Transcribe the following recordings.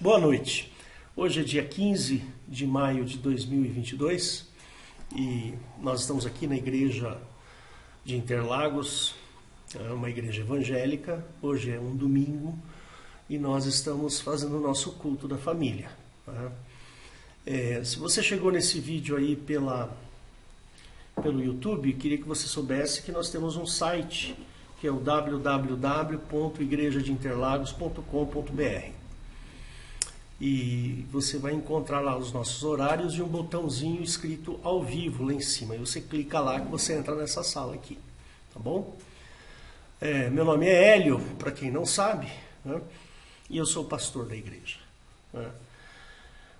Boa noite. Hoje é dia 15 de maio de 2022 e nós estamos aqui na igreja de Interlagos, é uma igreja evangélica. Hoje é um domingo e nós estamos fazendo o nosso culto da família. Tá? Se você chegou nesse vídeo aí pelo YouTube, queria que você soubesse que nós temos um site que é o www.igrejadeinterlagos.com.br. E você vai encontrar lá os nossos horários e um botãozinho escrito ao vivo lá em cima. E você clica lá que você entra nessa sala aqui, tá bom? Meu nome é Hélio, para quem não sabe, né? E eu sou pastor da igreja. Né?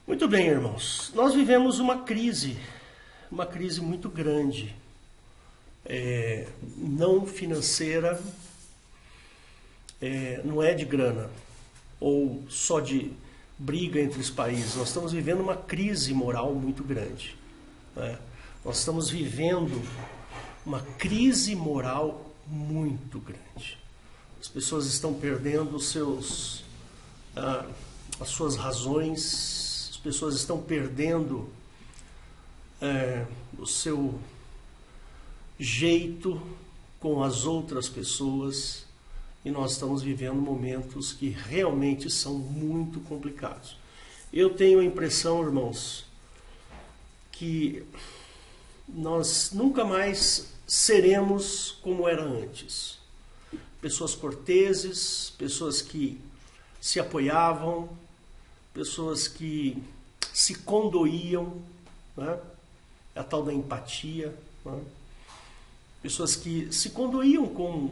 Muito bem, irmãos. Nós vivemos uma crise muito grande, não financeira, não é de grana, ou só de briga entre os países. Nós estamos vivendo uma crise moral muito grande. Né? Nós estamos vivendo uma crise moral muito grande. As pessoas estão perdendo as suas razões, as pessoas estão perdendo o seu jeito com as outras pessoas. E nós estamos vivendo momentos que realmente são muito complicados. Eu tenho a impressão, irmãos, que nós nunca mais seremos como era antes. Pessoas corteses, pessoas que se apoiavam, pessoas que se condoíam, né? A tal da empatia, né? Pessoas que se condoíam com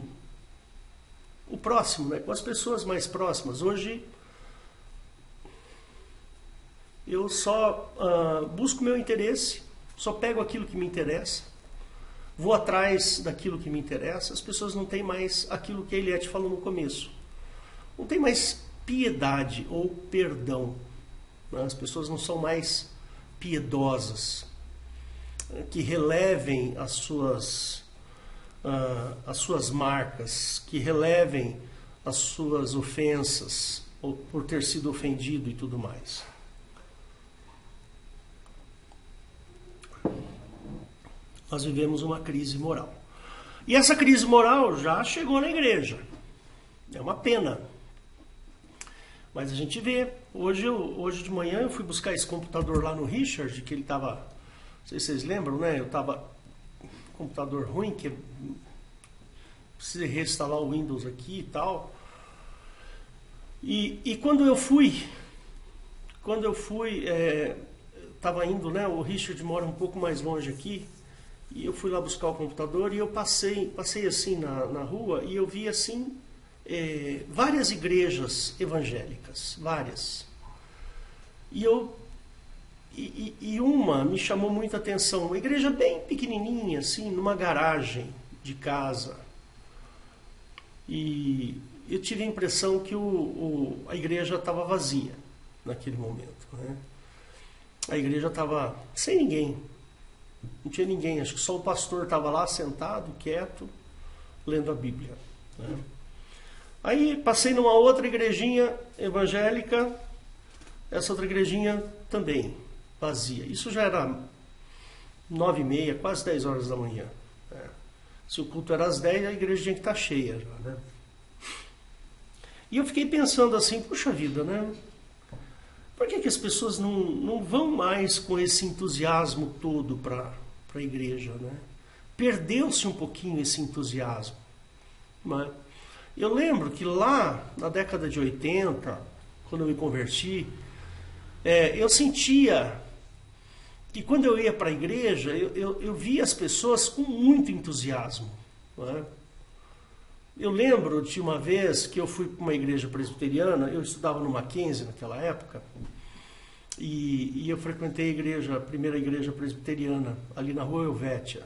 o próximo, né? Com as pessoas mais próximas. Hoje eu só busco meu interesse, só pego aquilo que me interessa, vou atrás daquilo que me interessa. As pessoas não têm mais aquilo que a Eliette falou no começo. Não tem mais piedade ou perdão. Né? As pessoas não são mais piedosas, que relevem as suas marcas, que relevem as suas ofensas, ou por ter sido ofendido e tudo mais. Nós vivemos uma crise moral. E essa crise moral já chegou na igreja. É uma pena. Mas a gente vê. Hoje de manhã eu fui buscar esse computador lá no Richard, que ele estava... Não sei se vocês lembram, né? Eu estava... computador ruim, que precisa reinstalar o Windows aqui e tal. E quando eu fui, estava indo, né? O Richard mora um pouco mais longe aqui, e eu fui lá buscar o computador e eu passei assim na rua e eu vi assim várias igrejas evangélicas, várias. E uma me chamou muita atenção, uma igreja bem pequenininha, assim, numa garagem de casa. E eu tive a impressão que a igreja estava vazia naquele momento. Né? A igreja estava sem ninguém, não tinha ninguém, acho que só o pastor estava lá sentado, quieto, lendo a Bíblia. Né? Aí passei numa outra igrejinha evangélica, essa outra igrejinha também vazia. Isso já era 9h30, quase 10 horas da manhã. Se o culto era às 10, a igreja tinha que estar cheia já, né? E eu fiquei pensando assim, puxa vida, né? Por que as pessoas não vão mais com esse entusiasmo todo para a igreja, né? Perdeu-se um pouquinho esse entusiasmo. Né? Eu lembro que lá na década de 80, quando eu me converti, eu sentia que quando eu ia para a igreja, eu via as pessoas com muito entusiasmo. Né? Eu lembro de uma vez que eu fui para uma igreja presbiteriana, eu estudava no Mackenzie naquela época, e eu frequentei a primeira igreja presbiteriana, ali na Rua Helvétia.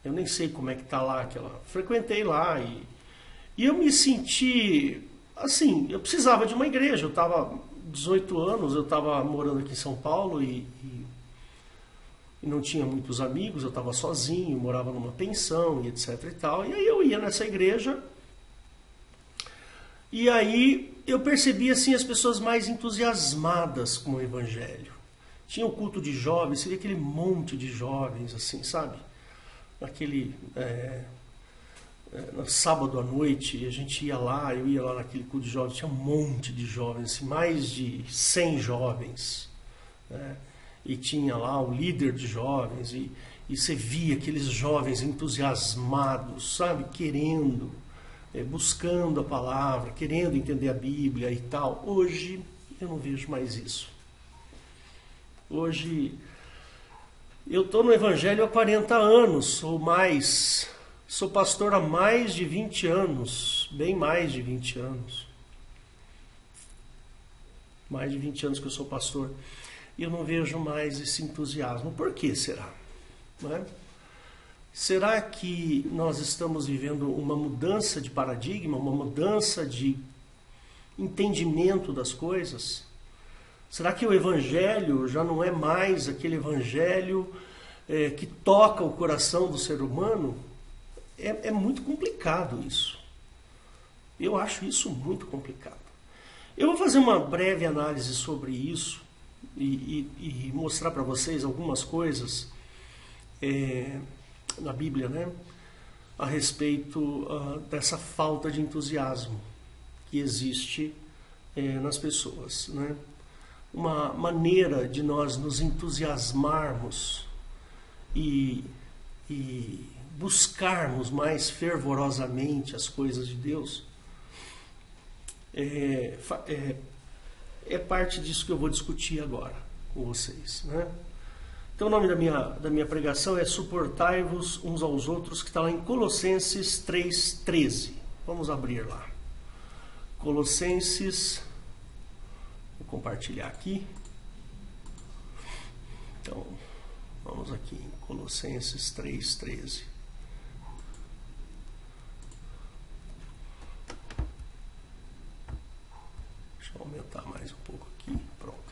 Eu nem sei como é que está lá frequentei lá, e eu me senti, assim, eu precisava de uma igreja. Eu estava 18 anos, eu estava morando aqui em São Paulo e não tinha muitos amigos, eu estava sozinho, morava numa pensão e etc e tal. E aí eu ia nessa igreja E aí eu percebi assim as pessoas mais entusiasmadas com o evangelho. Tinha o culto de jovens, seria aquele monte de jovens, assim, sabe? Aquele no sábado à noite, a gente ia lá, eu ia lá naquele culto de jovens, tinha um monte de jovens, assim, mais de 100 jovens, né? E tinha lá o líder de jovens, e você via aqueles jovens entusiasmados, sabe? Querendo, buscando a palavra, querendo entender a Bíblia e tal. Hoje eu não vejo mais isso. Hoje eu estou no Evangelho há 40 anos ou mais. Sou pastor há mais de 20 anos, bem mais de 20 anos. Mais de 20 anos que eu sou pastor. E eu não vejo mais esse entusiasmo. Por que será? Não é? Será que nós estamos vivendo uma mudança de paradigma, uma mudança de entendimento das coisas? Será que o Evangelho já não é mais aquele Evangelho que toca o coração do ser humano? É muito complicado isso. Eu acho isso muito complicado. Eu vou fazer uma breve análise sobre isso e mostrar para vocês algumas coisas na Bíblia, né, a respeito dessa falta de entusiasmo que existe nas pessoas, né? Uma maneira de nós nos entusiasmarmos e buscarmos mais fervorosamente as coisas de Deus é parte disso que eu vou discutir agora com vocês, né? Então o nome da minha pregação é Suportai-vos uns aos outros, que está lá em Colossenses 3,13. Vamos abrir lá. Colossenses, vou compartilhar aqui. Então, vamos aqui em Colossenses 3,13. Deixa eu aumentar mais um pouco aqui. Pronto.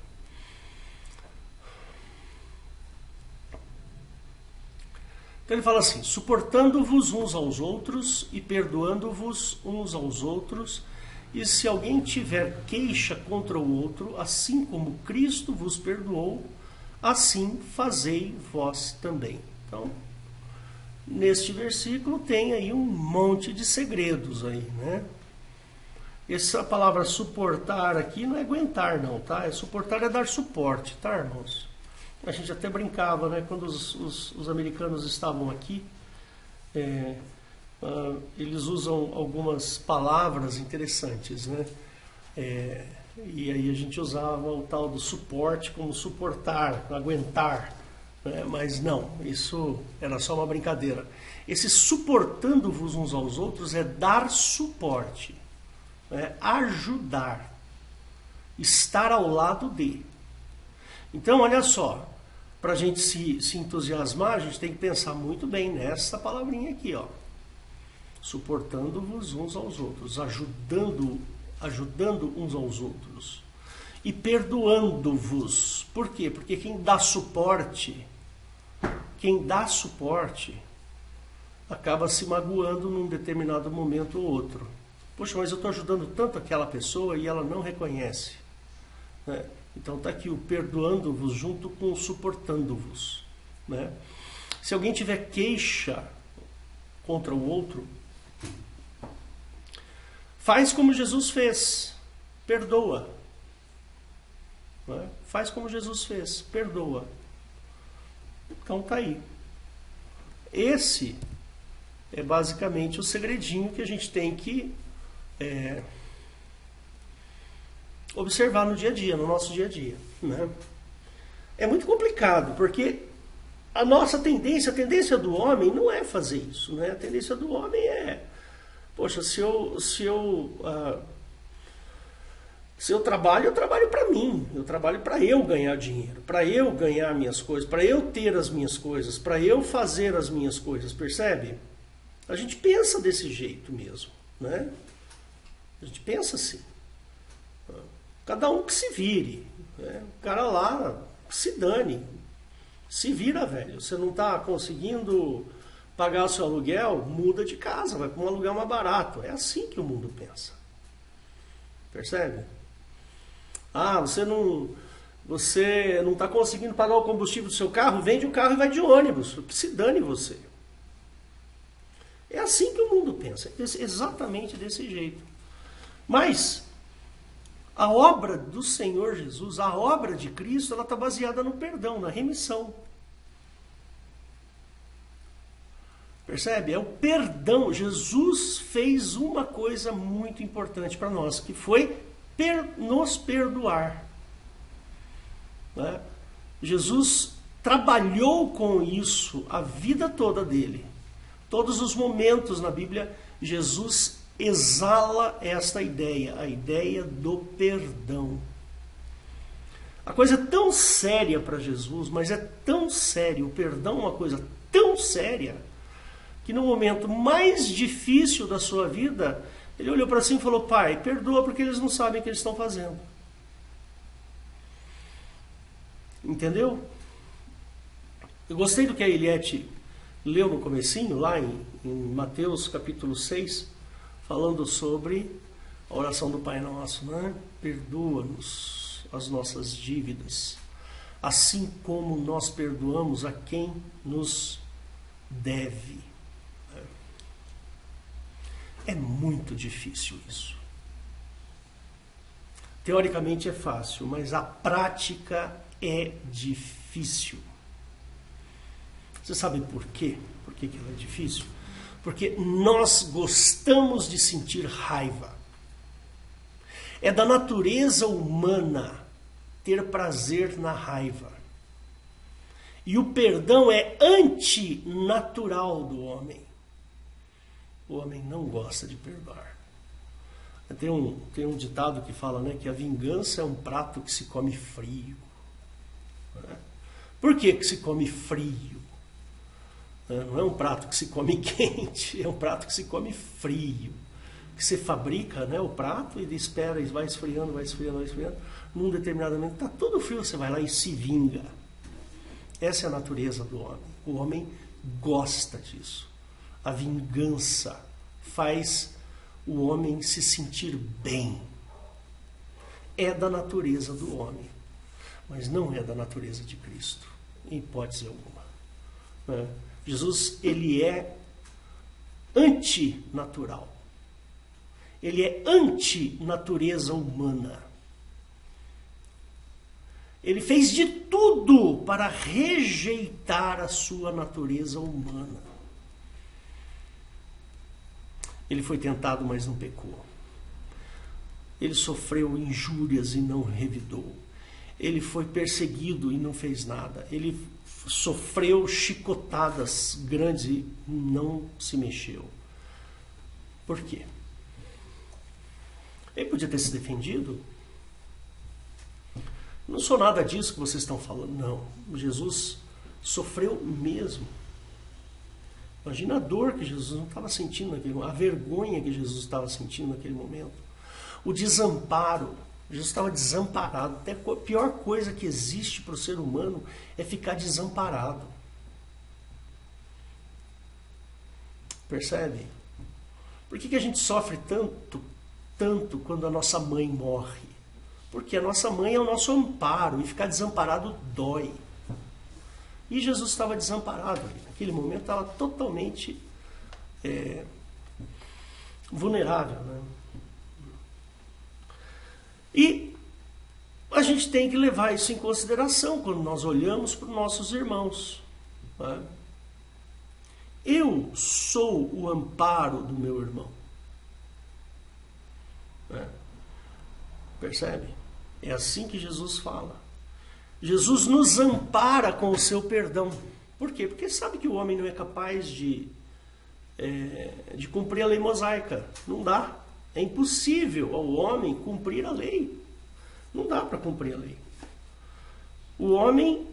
Então ele fala assim: suportando-vos uns aos outros e perdoando-vos uns aos outros, e se alguém tiver queixa contra o outro, assim como Cristo vos perdoou, assim fazei vós também. Então, neste versículo tem aí um monte de segredos aí, né? Essa palavra suportar aqui não é aguentar não, tá? Suportar é dar suporte, tá, irmãos? A gente até brincava, né? Quando os americanos estavam aqui, eles usam algumas palavras interessantes, né? E aí a gente usava o tal do suporte como suportar, aguentar, né? Mas não, isso era só uma brincadeira. Esse suportando-vos uns aos outros é dar suporte, ajudar, estar ao lado de. Então, olha só, para a gente se entusiasmar, a gente tem que pensar muito bem nessa palavrinha aqui, ó. Suportando-vos uns aos outros, ajudando uns aos outros e perdoando-vos. Por quê? Porque quem dá suporte acaba se magoando num determinado momento ou outro. Poxa, mas eu estou ajudando tanto aquela pessoa e ela não reconhece, né? Então está aqui o perdoando-vos junto com o suportando-vos, né? Se alguém tiver queixa contra o outro, faz como Jesus fez, perdoa, né? Faz como Jesus fez, perdoa. Então está aí. Esse é basicamente o segredinho que a gente tem que observar no dia a dia, no nosso dia a dia, né? É muito complicado, porque a nossa tendência, a tendência do homem não é fazer isso, né? A tendência do homem é, poxa, se eu trabalho, eu trabalho para mim, eu trabalho para eu ganhar dinheiro, para eu ganhar minhas coisas, para eu ter as minhas coisas, para eu fazer as minhas coisas, percebe? A gente pensa desse jeito mesmo, né? A gente pensa assim. Cada um que se vire, né? O cara lá se dane, se vira, velho. Você não está conseguindo pagar o seu aluguel, muda de casa, vai para um aluguel mais barato. É assim que o mundo pensa. Percebe? Ah, você não está conseguindo pagar o combustível do seu carro? Vende o carro e vai de ônibus. Que se dane você. É assim que o mundo pensa. É exatamente desse jeito. Mas a obra do Senhor Jesus, a obra de Cristo, ela está baseada no perdão, na remissão. Percebe? É o perdão. Jesus fez uma coisa muito importante para nós, que foi nos perdoar. Né? Jesus trabalhou com isso a vida toda dele. Todos os momentos na Bíblia, Jesus exala esta ideia, a ideia do perdão. A coisa é tão séria para Jesus, mas é tão sério, o perdão é uma coisa tão séria, que no momento mais difícil da sua vida, ele olhou para si e falou: Pai, perdoa porque eles não sabem o que eles estão fazendo. Entendeu? Eu gostei do que a Eliette leu no comecinho, lá em Mateus capítulo 6, falando sobre a oração do Pai Nosso, né? Perdoa-nos as nossas dívidas, assim como nós perdoamos a quem nos deve. É muito difícil isso. Teoricamente é fácil, mas a prática é difícil. Você sabe por quê? Por que ela é difícil? Porque nós gostamos de sentir raiva. É da natureza humana ter prazer na raiva. E o perdão é antinatural do homem. O homem não gosta de perdoar. Tem um ditado que fala, né, que a vingança é um prato que se come frio. Né? Por que se come frio? Não é um prato que se come quente, é um prato que se come frio. Que você fabrica, né, o prato e espera, e vai esfriando, vai esfriando, vai esfriando. Num determinado momento está todo frio, você vai lá e se vinga. Essa é a natureza do homem. O homem gosta disso. A vingança faz o homem se sentir bem. É da natureza do homem, mas não é da natureza de Cristo, em hipótese alguma. Né? Jesus, ele é antinatural. Ele é antinatureza humana. Ele fez de tudo para rejeitar a sua natureza humana. Ele foi tentado, mas não pecou. Ele sofreu injúrias e não revidou. Ele foi perseguido e não fez nada. Ele sofreu chicotadas grandes e não se mexeu. Por quê? Ele podia ter se defendido. Não sou nada disso que vocês estão falando. Não. Jesus sofreu mesmo. Imagina a dor que Jesus não estava sentindo naquele momento, a vergonha que Jesus estava sentindo naquele momento, o desamparo. Jesus estava desamparado. Até a pior coisa que existe para o ser humano é ficar desamparado. Percebe? Por que a gente sofre tanto quando a nossa mãe morre? Porque a nossa mãe é o nosso amparo e ficar desamparado dói. E Jesus estava desamparado ali. Naquele momento estava totalmente vulnerável. Né? E a gente tem que levar isso em consideração quando nós olhamos para os nossos irmãos. Né? Eu sou o amparo do meu irmão. Né? Percebe? É assim que Jesus fala. Jesus nos ampara com o seu perdão. Por quê? Porque sabe que o homem não é capaz de cumprir a lei mosaica. Não dá. É impossível ao homem cumprir a lei. Não dá para cumprir a lei. O homem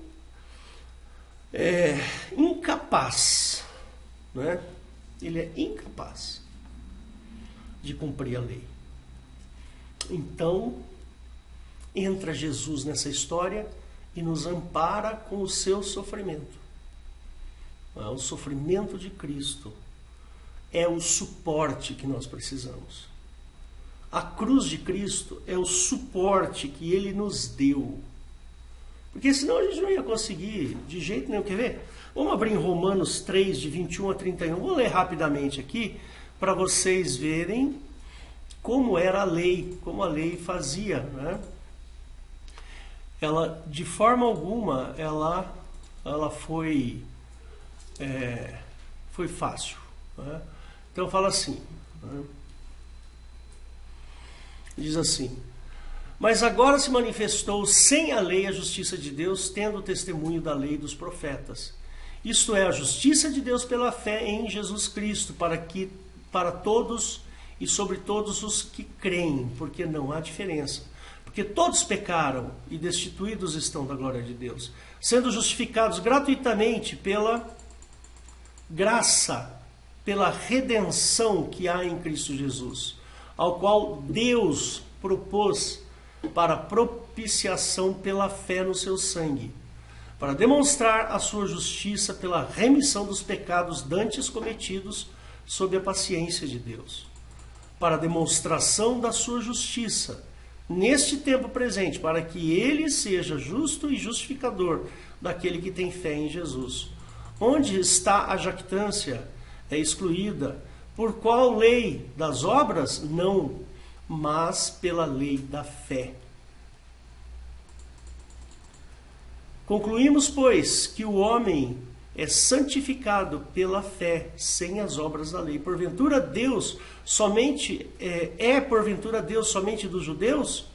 é incapaz, né? Ele é incapaz de cumprir a lei. Então, entra Jesus nessa história e nos ampara com o seu sofrimento. O sofrimento de Cristo é o suporte que nós precisamos. A cruz de Cristo é o suporte que Ele nos deu. Porque senão a gente não ia conseguir de jeito nenhum. Quer ver? Vamos abrir em Romanos 3, de 21 a 31. Vou ler rapidamente aqui para vocês verem como era a lei, como a lei fazia, né? Ela, de forma alguma, ela foi fácil, né? Então fala assim, né? Diz assim: mas agora se manifestou sem a lei a justiça de Deus, tendo o testemunho da lei e dos profetas. Isto é, a justiça de Deus pela fé em Jesus Cristo, para todos e sobre todos os que creem, porque não há diferença. Porque todos pecaram e destituídos estão da glória de Deus, sendo justificados gratuitamente pela graça, pela redenção que há em Cristo Jesus, ao qual Deus propôs para propiciação pela fé no seu sangue, para demonstrar a sua justiça pela remissão dos pecados dantes cometidos sob a paciência de Deus, para a demonstração da sua justiça neste tempo presente, para que ele seja justo e justificador daquele que tem fé em Jesus. Onde está a jactância? É excluída. Por qual lei? Das obras? Não, mas pela lei da fé. Concluímos, pois, que o homem é santificado pela fé, sem as obras da lei. Porventura Deus porventura Deus somente dos judeus,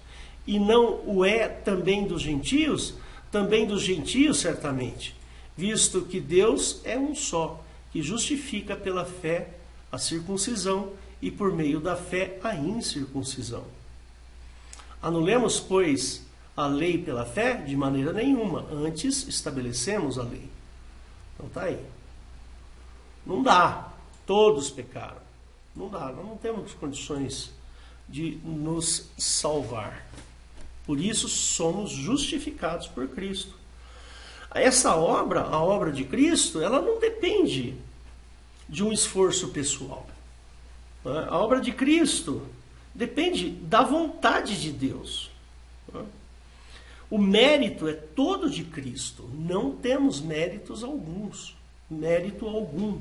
e não o é também dos gentios? Também dos gentios, certamente, visto que Deus é um só, que justifica pela fé a circuncisão e por meio da fé a incircuncisão. Anulemos, pois, a lei pela fé? De maneira nenhuma. Antes estabelecemos a lei. Então tá aí. Não dá. Todos pecaram. Não dá. Nós não temos condições de nos salvar. Por isso somos justificados por Cristo. Essa obra, a obra de Cristo, ela não depende de um esforço pessoal. A obra de Cristo depende da vontade de Deus. O mérito é todo de Cristo. Não temos méritos alguns. Mérito algum.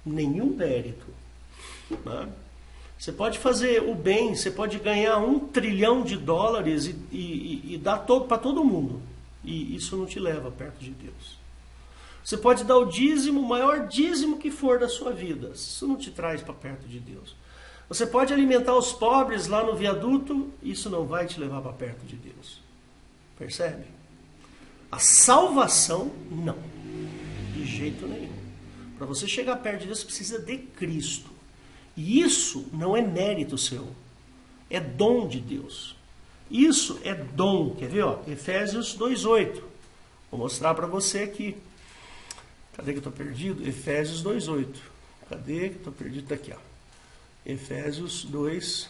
Nenhum mérito. Você pode fazer o bem, você pode ganhar $1 trilhão e dar para todo mundo. E isso não te leva perto de Deus. Você pode dar o dízimo, o maior dízimo que for da sua vida. Isso não te traz para perto de Deus. Você pode alimentar os pobres lá no viaduto. Isso não vai te levar para perto de Deus. Percebe? A salvação, não. De jeito nenhum. Para você chegar perto de Deus, você precisa de Cristo. E isso não é mérito seu. É dom de Deus. Isso é dom. Quer ver? Efésios 2:8. Vou mostrar para você aqui. Cadê que eu estou perdido? Efésios 2:8. Cadê que eu estou perdido? Está aqui. Efésios 2.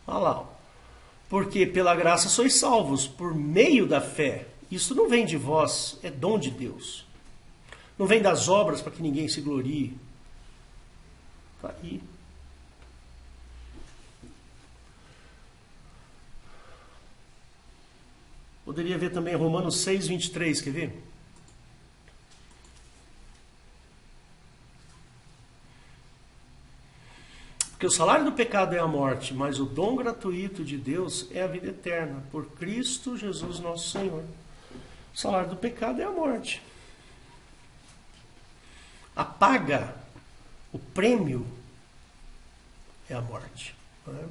Olha lá. Porque pela graça sois salvos, por meio da fé. Isso não vem de vós, é dom de Deus. Não vem das obras para que ninguém se glorie. Está aí. Poderia ver também Romanos 6:23, quer ver? Porque o salário do pecado é a morte, mas o dom gratuito de Deus é a vida eterna, por Cristo Jesus nosso Senhor. O salário do pecado é a morte. A paga, o prêmio, é a morte. Né?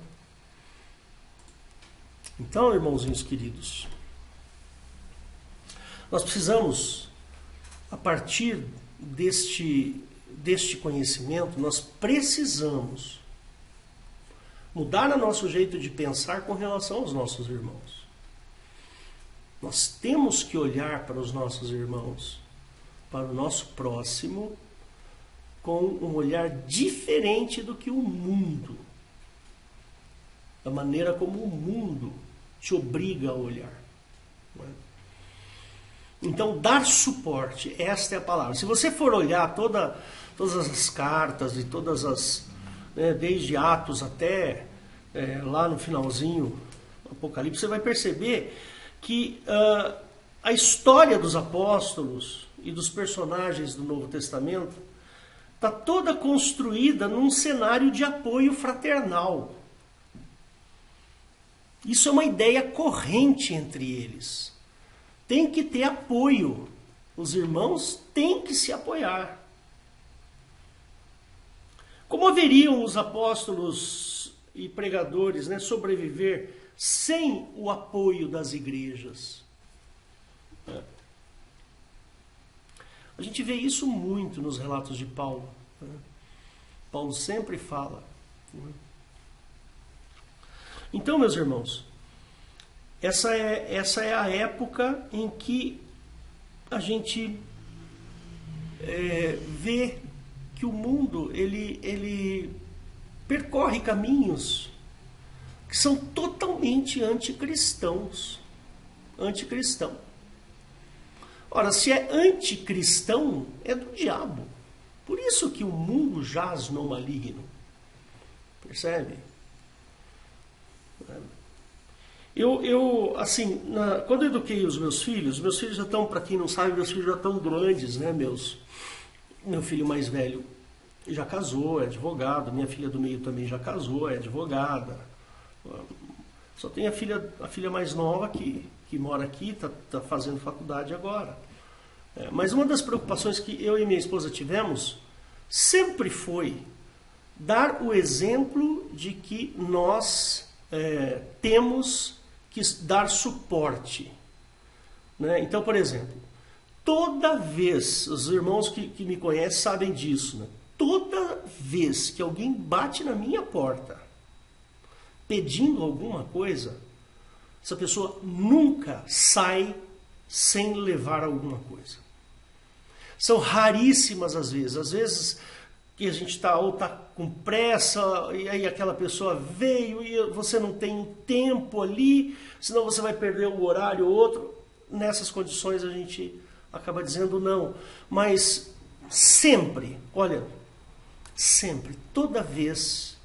Então, irmãozinhos queridos, nós precisamos, a partir deste conhecimento, nós precisamos mudar o nosso jeito de pensar com relação aos nossos irmãos. Nós temos que olhar para os nossos irmãos, para o nosso próximo, com um olhar diferente do que o mundo. Da maneira como o mundo te obriga a olhar. Não é? Então, dar suporte, esta é a palavra. Se você for olhar todas as cartas e todas né, desde Atos até lá no finalzinho do Apocalipse, você vai perceber que a história dos apóstolos e dos personagens do Novo Testamento está toda construída num cenário de apoio fraternal. Isso é uma ideia corrente entre eles. Tem que ter apoio. Os irmãos têm que se apoiar. Como haveriam os apóstolos e pregadores, né, sobreviver sem o apoio das igrejas? A gente vê isso muito nos relatos de Paulo. Paulo sempre fala. Então, meus irmãos, essa é a época em que a gente vê que o mundo ele percorre caminhos que são totalmente anticristãos. Anticristão. Ora, se é anticristão, é do diabo. Por isso que o mundo jaz no maligno. Percebe? Assim, quando eu eduquei os meus filhos já estão, para quem não sabe, meus filhos já estão grandes, né? Meu filho mais velho já casou, é advogado. Minha filha do meio também já casou, é advogada. Só tem a filha mais nova que mora aqui, está fazendo faculdade agora. Mas uma das preocupações que eu e minha esposa tivemos sempre foi dar o exemplo de que nós temos que dar suporte. Né? Então, por exemplo, toda vez, os irmãos que me conhecem sabem disso, né? Toda vez que alguém bate na minha porta pedindo alguma coisa, essa pessoa nunca sai sem levar alguma coisa. São raríssimas as vezes que a gente está com pressa, e aí aquela pessoa veio e você não tem tempo ali, senão você vai perder um horário ou outro. Nessas condições a gente acaba dizendo não. Mas sempre, olha, sempre, toda vez.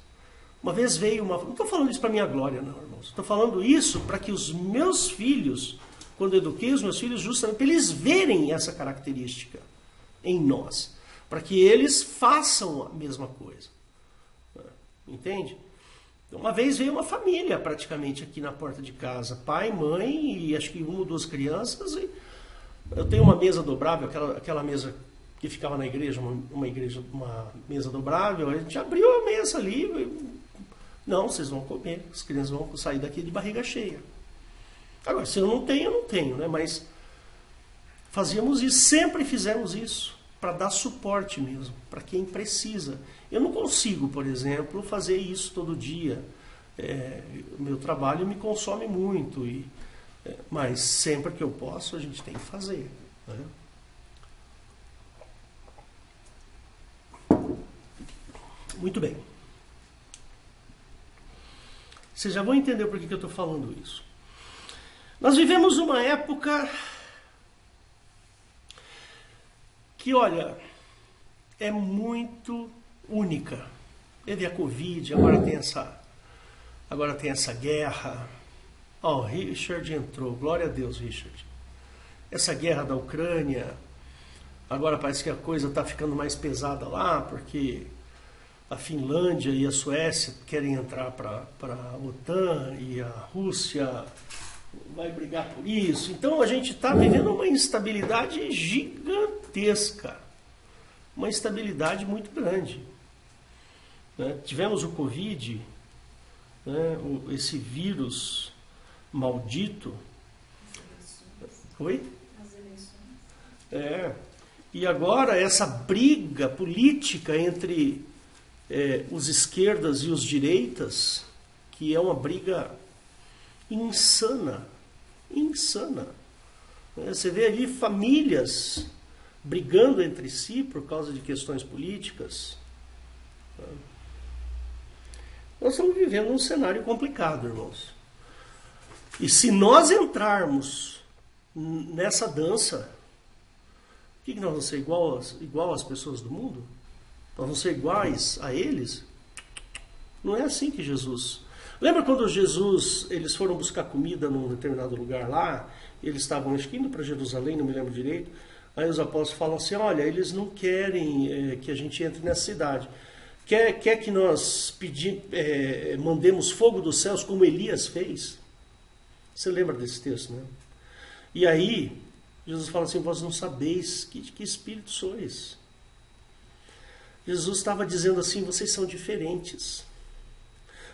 Uma vez veio uma... Não estou falando isso para minha glória, não, irmãos. Estou falando isso para que os meus filhos, quando eu eduquei os meus filhos, justamente para eles verem essa característica em nós. Para que eles façam a mesma coisa. Entende? Uma vez veio uma família praticamente aqui na porta de casa. Pai, mãe e acho que uma ou duas crianças. E eu tenho uma mesa dobrável, aquela mesa que ficava na igreja, uma mesa dobrável. A gente abriu a mesa ali. Não, vocês vão comer. As crianças vão sair daqui de barriga cheia. Agora, se eu não tenho, né? Mas fazíamos isso, sempre fizemos isso. Para dar suporte mesmo, para quem precisa. Eu não consigo, por exemplo, fazer isso todo dia. O meu trabalho me consome muito, mas sempre que eu posso, a gente tem que fazer. Né? Muito bem. Vocês já vão entender por que eu estou falando isso. Nós vivemos uma época que, olha, é muito única. Teve a Covid, agora tem essa guerra. Ó, o Richard entrou, glória a Deus, Richard. Essa guerra da Ucrânia, agora parece que a coisa está ficando mais pesada lá, porque a Finlândia e a Suécia querem entrar para a OTAN e a Rússia vai brigar por isso. Então a gente está vivendo uma instabilidade gigantesca. Uma instabilidade muito grande. Né? Tivemos o Covid, né? Esse vírus maldito. Oi? As eleições. E agora essa briga política entre os esquerdas e os direitas, que é uma briga insana. Você vê ali famílias brigando entre si por causa de questões políticas. Nós estamos vivendo um cenário complicado, irmãos. E se nós entrarmos nessa dança, o que nós vamos ser igual às pessoas do mundo? Nós vamos ser iguais a eles? Não é assim que Jesus... Lembra quando Jesus, eles foram buscar comida num determinado lugar lá, eles estavam, acho que indo para Jerusalém, não me lembro direito, aí os apóstolos falam assim, olha, eles não querem que a gente entre nessa cidade. Quer que nós mandemos fogo dos céus como Elias fez? Você lembra desse texto, né? E aí, Jesus fala assim, vós não sabeis que espírito sois. Jesus estava dizendo assim, vocês são diferentes.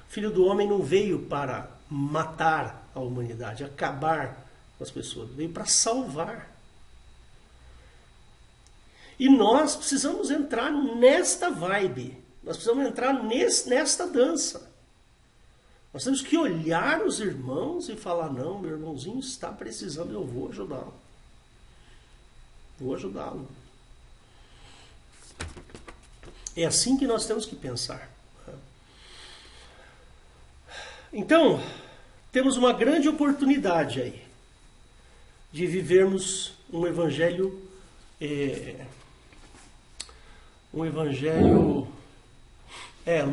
O Filho do Homem não veio para matar a humanidade, acabar com as pessoas, veio para salvar. E nós precisamos entrar nesta vibe, nós precisamos entrar nesta dança. Nós temos que olhar os irmãos e falar, não, meu irmãozinho está precisando, eu vou ajudá-lo. Vou ajudá-lo. É assim que nós temos que pensar. Então, temos uma grande oportunidade aí de vivermos um evangelho,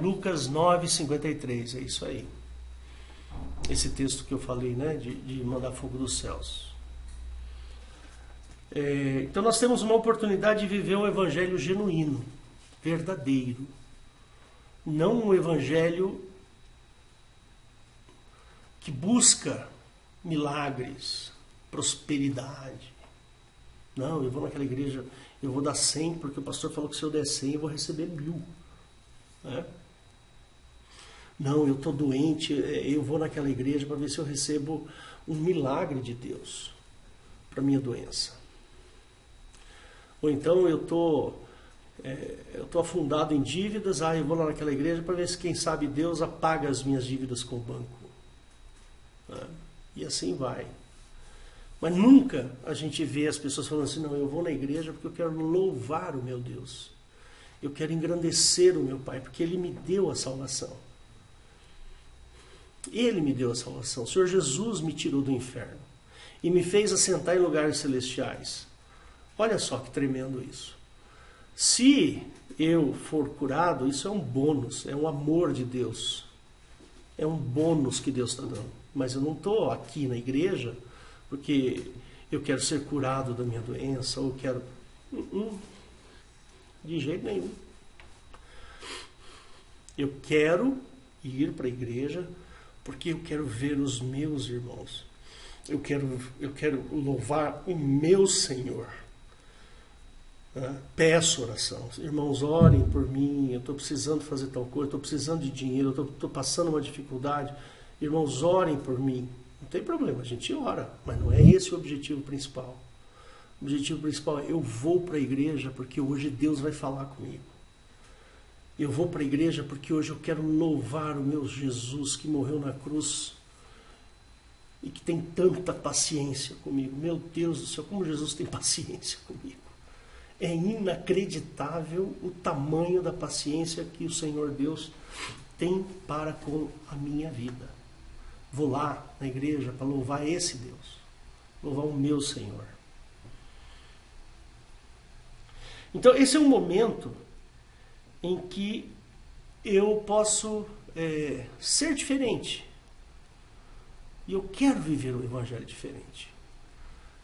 Lucas 9:53, é isso aí. Esse texto que eu falei, né, de mandar fogo dos céus. Então nós temos uma oportunidade de viver um evangelho genuíno, verdadeiro. Não um evangelho que busca milagres, prosperidade. Não, eu vou naquela igreja, eu vou dar 100, porque o pastor falou que se eu der 100 eu vou receber 1000. Né? Não, eu estou doente, eu vou naquela igreja para ver se eu recebo um milagre de Deus para minha doença. Ou então eu estou afundado em dívidas, eu vou lá naquela igreja para ver se, quem sabe, Deus apaga as minhas dívidas com o banco. E assim vai. Mas nunca a gente vê as pessoas falando assim, não, eu vou na igreja porque eu quero louvar o meu Deus. Eu quero engrandecer o meu Pai, porque Ele me deu a salvação. Ele me deu a salvação. O Senhor Jesus me tirou do inferno e me fez assentar em lugares celestiais. Olha só que tremendo isso. Se eu for curado, isso é um bônus, é um amor de Deus. É um bônus que Deus está dando. Mas eu não estou aqui na igreja porque eu quero ser curado da minha doença, ou quero... De jeito nenhum. Eu quero ir para a igreja porque eu quero ver os meus irmãos. Eu quero louvar o meu Senhor. Peço oração. Irmãos, orem por mim, eu estou precisando fazer tal coisa, estou precisando de dinheiro, eu estou passando uma dificuldade. Irmãos, orem por mim. Não tem problema, a gente ora, mas não é esse o objetivo principal. O objetivo principal é, eu vou para a igreja porque hoje Deus vai falar comigo. Eu vou para a igreja porque hoje eu quero louvar o meu Jesus que morreu na cruz e que tem tanta paciência comigo. Meu Deus do céu, como Jesus tem paciência comigo. É inacreditável o tamanho da paciência que o Senhor Deus tem para com a minha vida. Vou lá na igreja para louvar esse Deus, louvar o meu Senhor. Então esse é um momento em que eu posso ser diferente. E eu quero viver o evangelho diferente.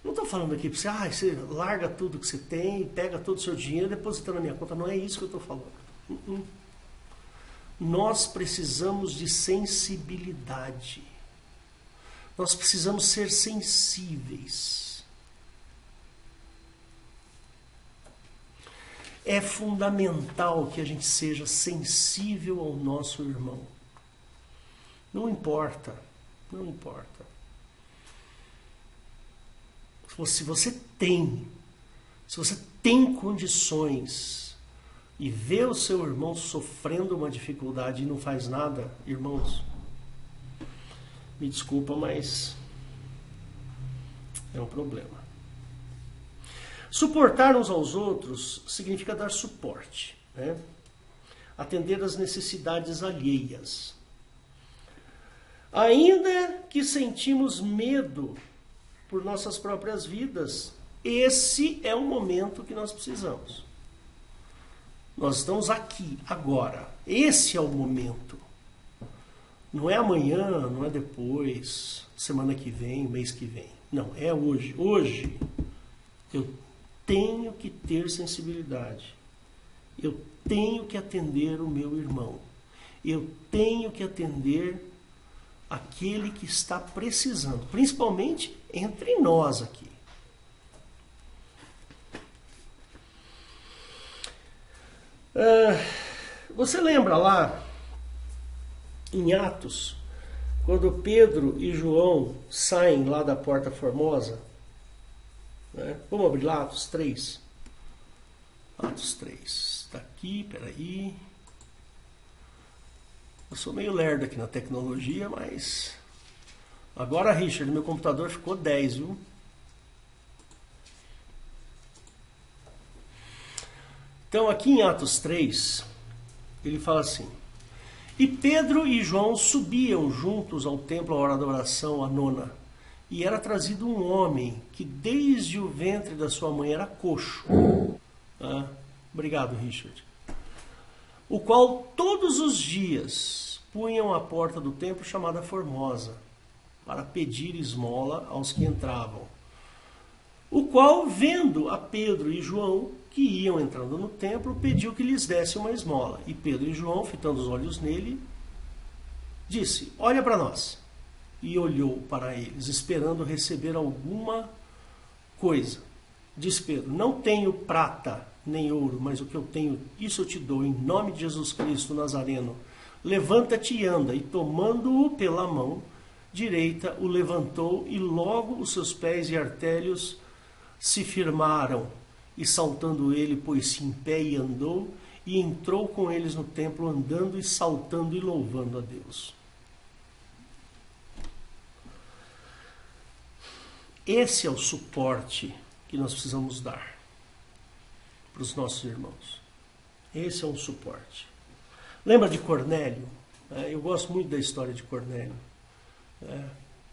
Não estou falando aqui para você, você larga tudo que você tem, pega todo o seu dinheiro e deposita na minha conta. Não é isso que eu estou falando. Nós precisamos de sensibilidade. Nós precisamos ser sensíveis. É fundamental que a gente seja sensível ao nosso irmão. Não importa, não importa. Se você tem condições e vê o seu irmão sofrendo uma dificuldade e não faz nada, irmãos, me desculpa, mas é um problema. Suportar uns aos outros significa dar suporte, né? Atender às necessidades alheias. Ainda que sentimos medo por nossas próprias vidas, esse é o momento que nós precisamos. Nós estamos aqui, agora. Esse é o momento. Não é amanhã, não é depois, semana que vem, mês que vem. Não, é hoje. Hoje eu tenho que ter sensibilidade. Eu tenho que atender o meu irmão. Eu tenho que atender aquele que está precisando, principalmente entre nós aqui. Você lembra lá em Atos, quando Pedro e João saem lá da Porta Formosa? Né? Vamos abrir lá, Atos 3. Atos 3. Está aqui, peraí. Eu sou meio lerdo aqui na tecnologia, mas... Agora, Richard, meu computador ficou 10, viu? Então, aqui em Atos 3, ele fala assim: E Pedro e João subiam juntos ao templo à hora da oração, a nona. E era trazido um homem que desde o ventre da sua mãe era coxo. Obrigado, Richard. O qual todos os dias punham à porta do templo chamada Formosa, para pedir esmola aos que entravam. O qual, vendo a Pedro e João, que iam entrando no templo, pediu que lhes desse uma esmola. E Pedro e João, fitando os olhos nele, disse: Olha para nós. E olhou para eles, esperando receber alguma coisa. Diz Pedro: Não tenho prata nem ouro, mas o que eu tenho, isso eu te dou, em nome de Jesus Cristo Nazareno. Levanta-te e anda. E tomando-o pela mão direita, o levantou, e logo os seus pés e artérios se firmaram. E saltando ele, pôs-se em pé e andou, e entrou com eles no templo, andando e saltando e louvando a Deus. Esse é o suporte que nós precisamos dar para os nossos irmãos. Esse é um suporte. Lembra de Cornélio? Eu gosto muito da história de Cornélio.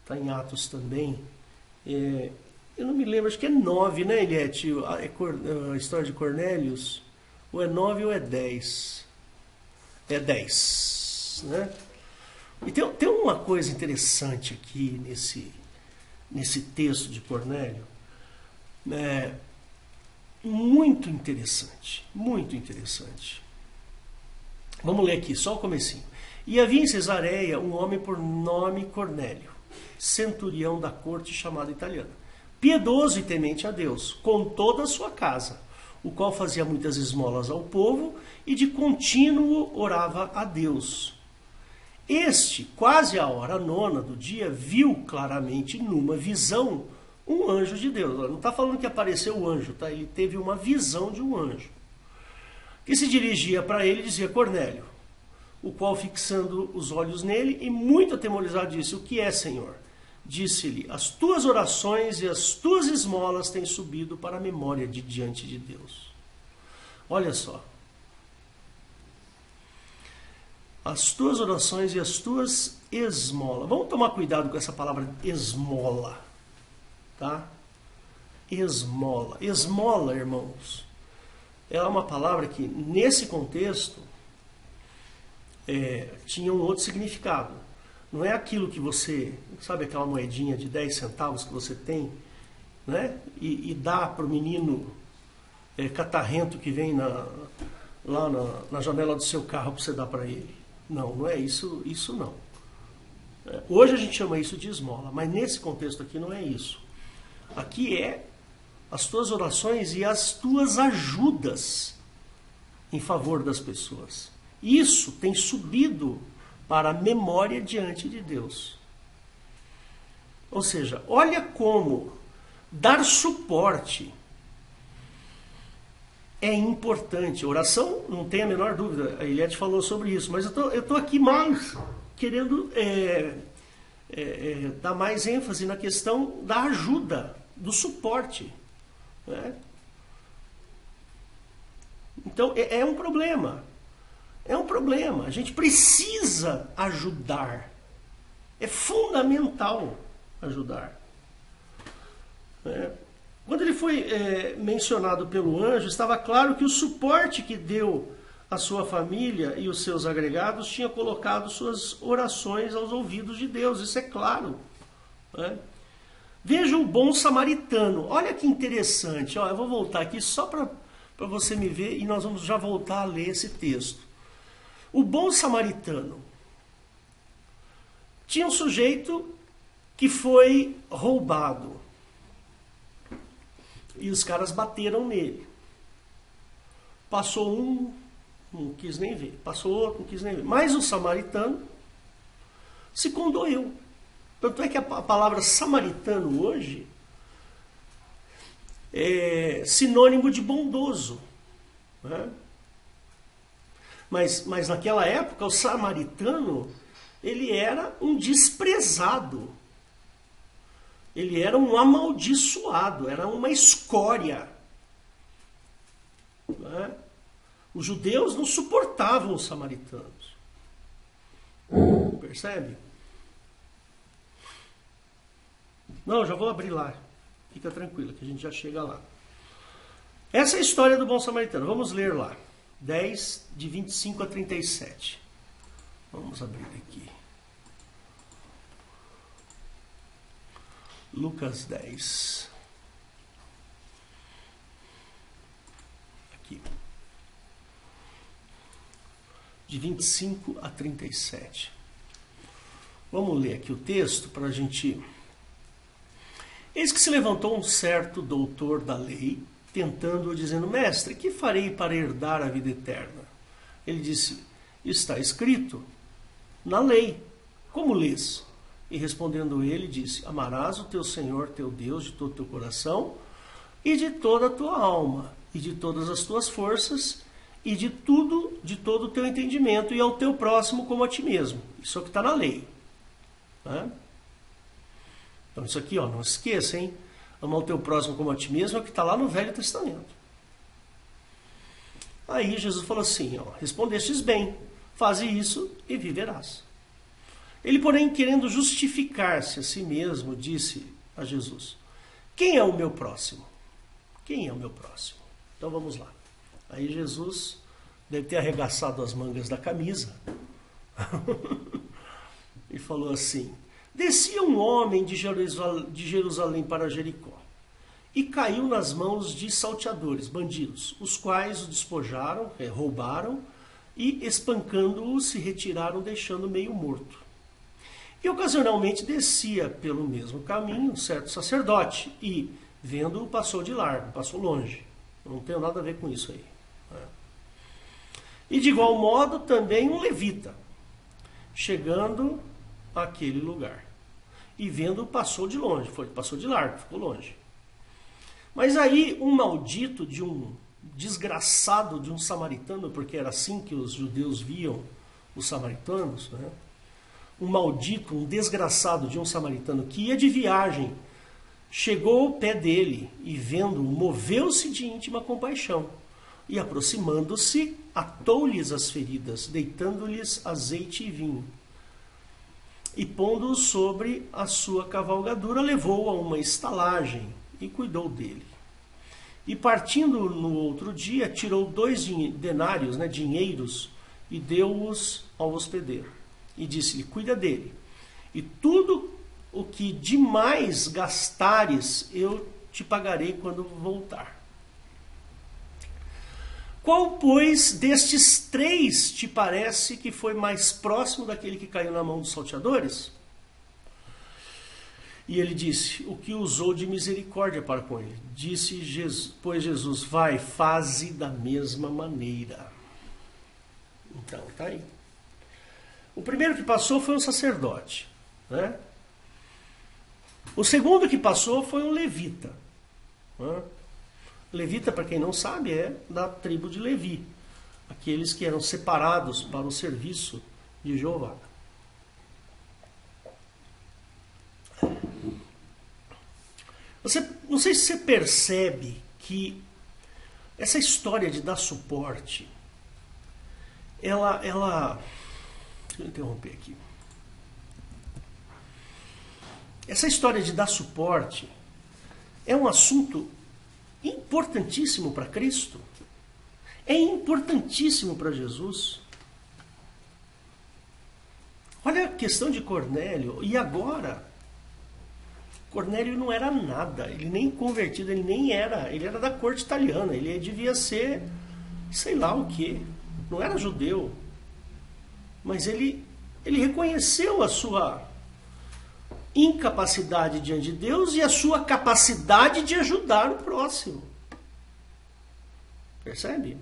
Está em Atos também. Eu não me lembro, acho que é 9, né, Eliette? A história de Cornélios. Ou é 9 ou é 10? É 10, né? E tem uma coisa interessante aqui nesse texto de Cornélio. Muito interessante, muito interessante. Vamos ler aqui, só o comecinho. E havia em Cesareia um homem por nome Cornélio, centurião da corte chamada italiana, piedoso e temente a Deus, com toda a sua casa, o qual fazia muitas esmolas ao povo e de contínuo orava a Deus. Este, quase à hora nona do dia, viu claramente numa visão um anjo de Deus. Não está falando que apareceu o anjo, tá? Ele teve uma visão de um anjo, que se dirigia para ele e dizia: Cornélio, o qual, fixando os olhos nele e muito atemorizado, disse: O que é, Senhor? Disse-lhe: As tuas orações e as tuas esmolas têm subido para a memória de diante de Deus. Olha só. As tuas orações e as tuas esmolas. Vamos tomar cuidado com essa palavra esmola. Tá? Esmola. Esmola, irmãos, é uma palavra que, nesse contexto, tinha um outro significado. Não é aquilo que você, sabe aquela moedinha de 10 centavos que você tem, né? E dá para o menino catarrento que vem lá na janela do seu carro para você dar para ele. Não, não é isso não. Hoje a gente chama isso de esmola, mas nesse contexto aqui não é isso. Aqui é as tuas orações e as tuas ajudas em favor das pessoas. Isso tem subido para a memória diante de Deus. Ou seja, olha como dar suporte é importante. Oração, não tem a menor dúvida, a Eliette falou sobre isso, mas eu estou aqui mais querendo dar mais ênfase na questão da ajuda, do suporte. Né? Então, é um problema. É um problema. A gente precisa ajudar. É fundamental ajudar. Quando ele foi mencionado pelo anjo, estava claro que o suporte que deu a sua família e os seus agregados, tinha colocado suas orações aos ouvidos de Deus, isso é claro, né? Veja o bom samaritano, olha que interessante, ó, eu vou voltar aqui só para você me ver e nós vamos já voltar a ler esse texto. O bom samaritano tinha um sujeito que foi roubado e os caras bateram nele. Passou um, não quis nem ver, passou outro, não quis nem ver, mas o samaritano se condoeu. Tanto é que a palavra samaritano hoje é sinônimo de bondoso, né? Mas naquela época o samaritano, ele era um desprezado, ele era um amaldiçoado, era uma escória, né? Os judeus não suportavam os samaritanos, percebe? Não, já vou abrir lá. Fica tranquilo, que a gente já chega lá. Essa é a história do bom samaritano. Vamos ler lá. 10, de 25 a 37. Vamos abrir aqui. Lucas 10. Aqui. De 25 a 37. Vamos ler aqui o texto para a gente... Eis que se levantou um certo doutor da lei, tentando-o, dizendo: Mestre, que farei para herdar a vida eterna? Ele disse: Está escrito na lei. Como lês? E respondendo ele, disse: Amarás o teu Senhor, teu Deus, de todo o teu coração, e de toda a tua alma, e de todas as tuas forças, e de todo o teu entendimento, e ao teu próximo como a ti mesmo. Isso é o que está na lei, né? Então isso aqui, ó, não esqueça, hein? Amar o teu próximo como a ti mesmo é o que está lá no Velho Testamento. Aí Jesus falou assim, ó, respondestes bem, faze isso e viverás. Ele, porém, querendo justificar-se a si mesmo, disse a Jesus: Quem é o meu próximo? Quem é o meu próximo? Então vamos lá. Aí Jesus deve ter arregaçado as mangas da camisa e falou assim: Descia um homem de Jerusalém para Jericó e caiu nas mãos de salteadores, bandidos, os quais o despojaram, roubaram e, espancando-o, se retiraram, deixando meio morto. E ocasionalmente descia pelo mesmo caminho um certo sacerdote e, vendo-o, passou de largo, passou longe. Não tem nada a ver com isso aí, né? E de igual modo também um levita, chegando àquele lugar. E vendo, passou de longe, passou de largo, ficou longe. Mas aí um maldito de um desgraçado de um samaritano, porque era assim que os judeus viam os samaritanos, né? Um maldito, um desgraçado de um samaritano que ia de viagem, chegou ao pé dele e vendo-o, moveu-se de íntima compaixão e, aproximando-se, atou-lhes as feridas, deitando-lhes azeite e vinho. E pondo-o sobre a sua cavalgadura, levou-o a uma estalagem e cuidou dele. E partindo no outro dia, tirou 2 denários, né, dinheiros, e deu-os ao hospedeiro. E disse-lhe: Cuida dele, e tudo o que demais gastares, eu te pagarei quando voltar. Qual, pois, destes 3 te parece que foi mais próximo daquele que caiu na mão dos salteadores? E ele disse: O que usou de misericórdia para com ele. Disse Jesus, pois Jesus: Vai, faze da mesma maneira. Então, tá aí. O primeiro que passou foi um sacerdote, né? O segundo que passou foi um levita, né? Levita, para quem não sabe, é da tribo de Levi, aqueles que eram separados para o serviço de Jeová. Não sei se você percebe que essa história de dar suporte, ela deixa eu interromper aqui. Essa história de dar suporte é um assunto importantíssimo para Cristo. é importantíssimo para Jesus. Olha a questão de Cornélio. E agora? Cornélio não era nada. Ele nem convertido, ele nem era. Ele era da corte italiana. Ele devia ser, sei lá o quê. Não era judeu. Mas ele reconheceu a sua incapacidade diante de Deus e a sua capacidade de ajudar o próximo. Percebe?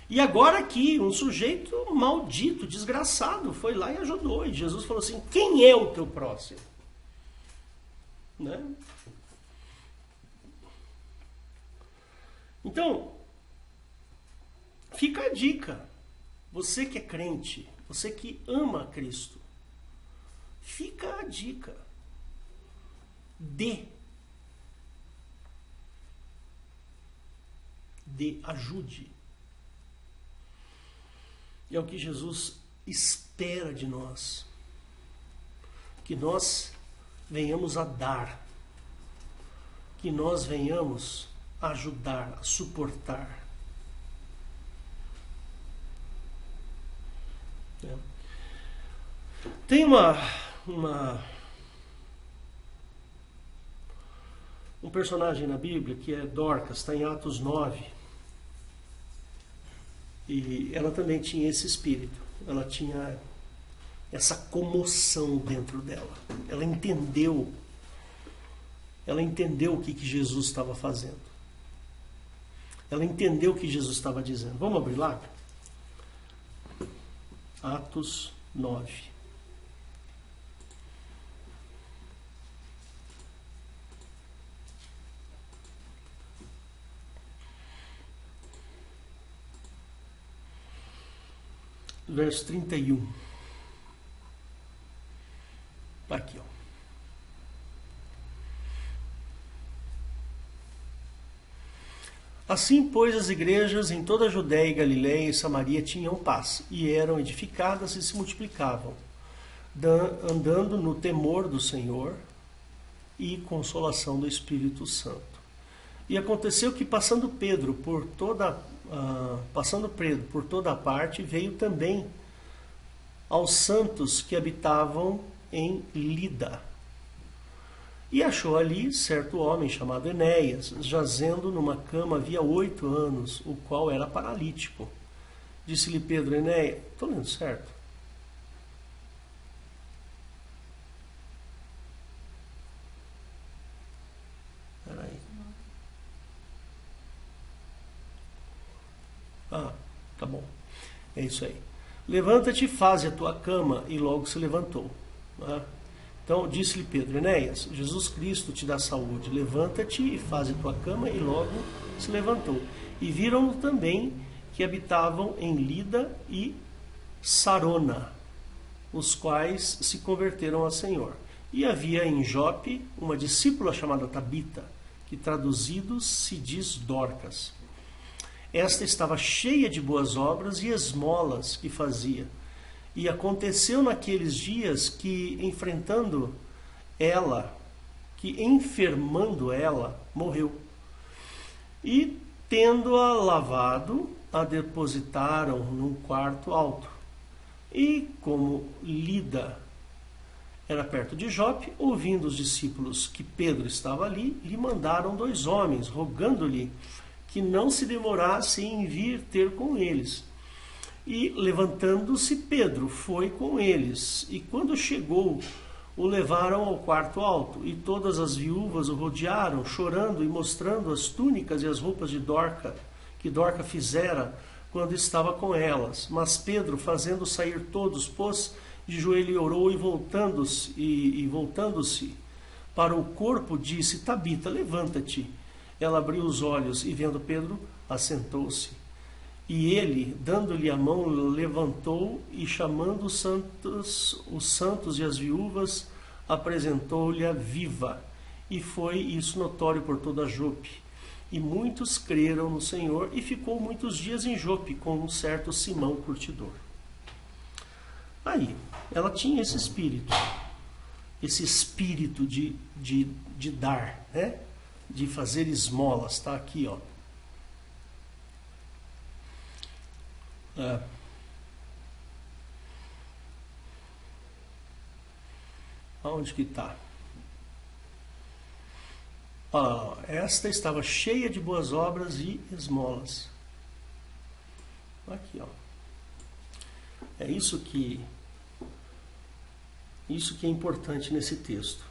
E agora aqui, um sujeito maldito, desgraçado, foi lá e ajudou. E Jesus falou assim, quem é o teu próximo? Né? Então, fica a dica. Você que é crente, você que ama Cristo, fica a dica. Ajude. E é o que Jesus espera de nós. Que nós venhamos a dar. Que nós venhamos a ajudar, a suportar. Tem um personagem na Bíblia que é Dorcas, está em Atos 9. E ela também tinha esse espírito. Ela tinha essa comoção dentro dela. Ela entendeu o que Jesus estava fazendo. Ela entendeu o que Jesus estava dizendo. Vamos abrir lá? Atos 9. Verso 31. Aqui, ó. Assim, pois, as igrejas em toda a Judéia, Galiléia e Samaria tinham paz, e eram edificadas e se multiplicavam, andando no temor do Senhor e consolação do Espírito Santo. E aconteceu que, passando Pedro por toda a parte, veio também aos santos que habitavam em Lida. E achou ali certo homem chamado Enéas, jazendo numa cama havia 8 anos, o qual era paralítico. Disse-lhe Pedro, Enéas, estou lendo certo? Peraí. Ah, tá bom. É isso aí. Levanta-te e faze a tua cama, e logo se levantou. Então, disse-lhe Pedro, Enéas, Jesus Cristo te dá saúde, levanta-te e faze a tua cama, e logo se levantou. E viram-no também que habitavam em Lida e Sarona, os quais se converteram ao Senhor. E havia em Jope uma discípula chamada Tabita, que traduzido se diz Dorcas. Esta estava cheia de boas obras e esmolas que fazia. E aconteceu naqueles dias que, enfermando ela, morreu. E, tendo-a lavado, a depositaram num quarto alto. E, como Lida era perto de Jope, ouvindo os discípulos que Pedro estava ali, lhe mandaram 2 homens, rogando-lhe que não se demorasse em vir ter com eles. E, levantando-se, Pedro foi com eles. E, quando chegou, o levaram ao quarto alto. E todas as viúvas o rodearam, chorando e mostrando as túnicas e as roupas de Dorca, que Dorca fizera quando estava com elas. Mas Pedro, fazendo sair todos, pôs de joelho e orou, e voltando-se para o corpo, disse, Tabita, levanta-te. Ela abriu os olhos e, vendo Pedro, assentou-se. E ele, dando-lhe a mão, levantou e, chamando os santos e as viúvas, apresentou-lhe a viva. E foi isso notório por toda Jope. E muitos creram no Senhor, e ficou muitos dias em Jope com um certo Simão curtidor. Aí, ela tinha esse espírito de dar, né? De fazer esmolas, está aqui, ó. É. Aonde que está? Esta estava cheia de boas obras e esmolas. Aqui, ó. É isso que é importante nesse texto.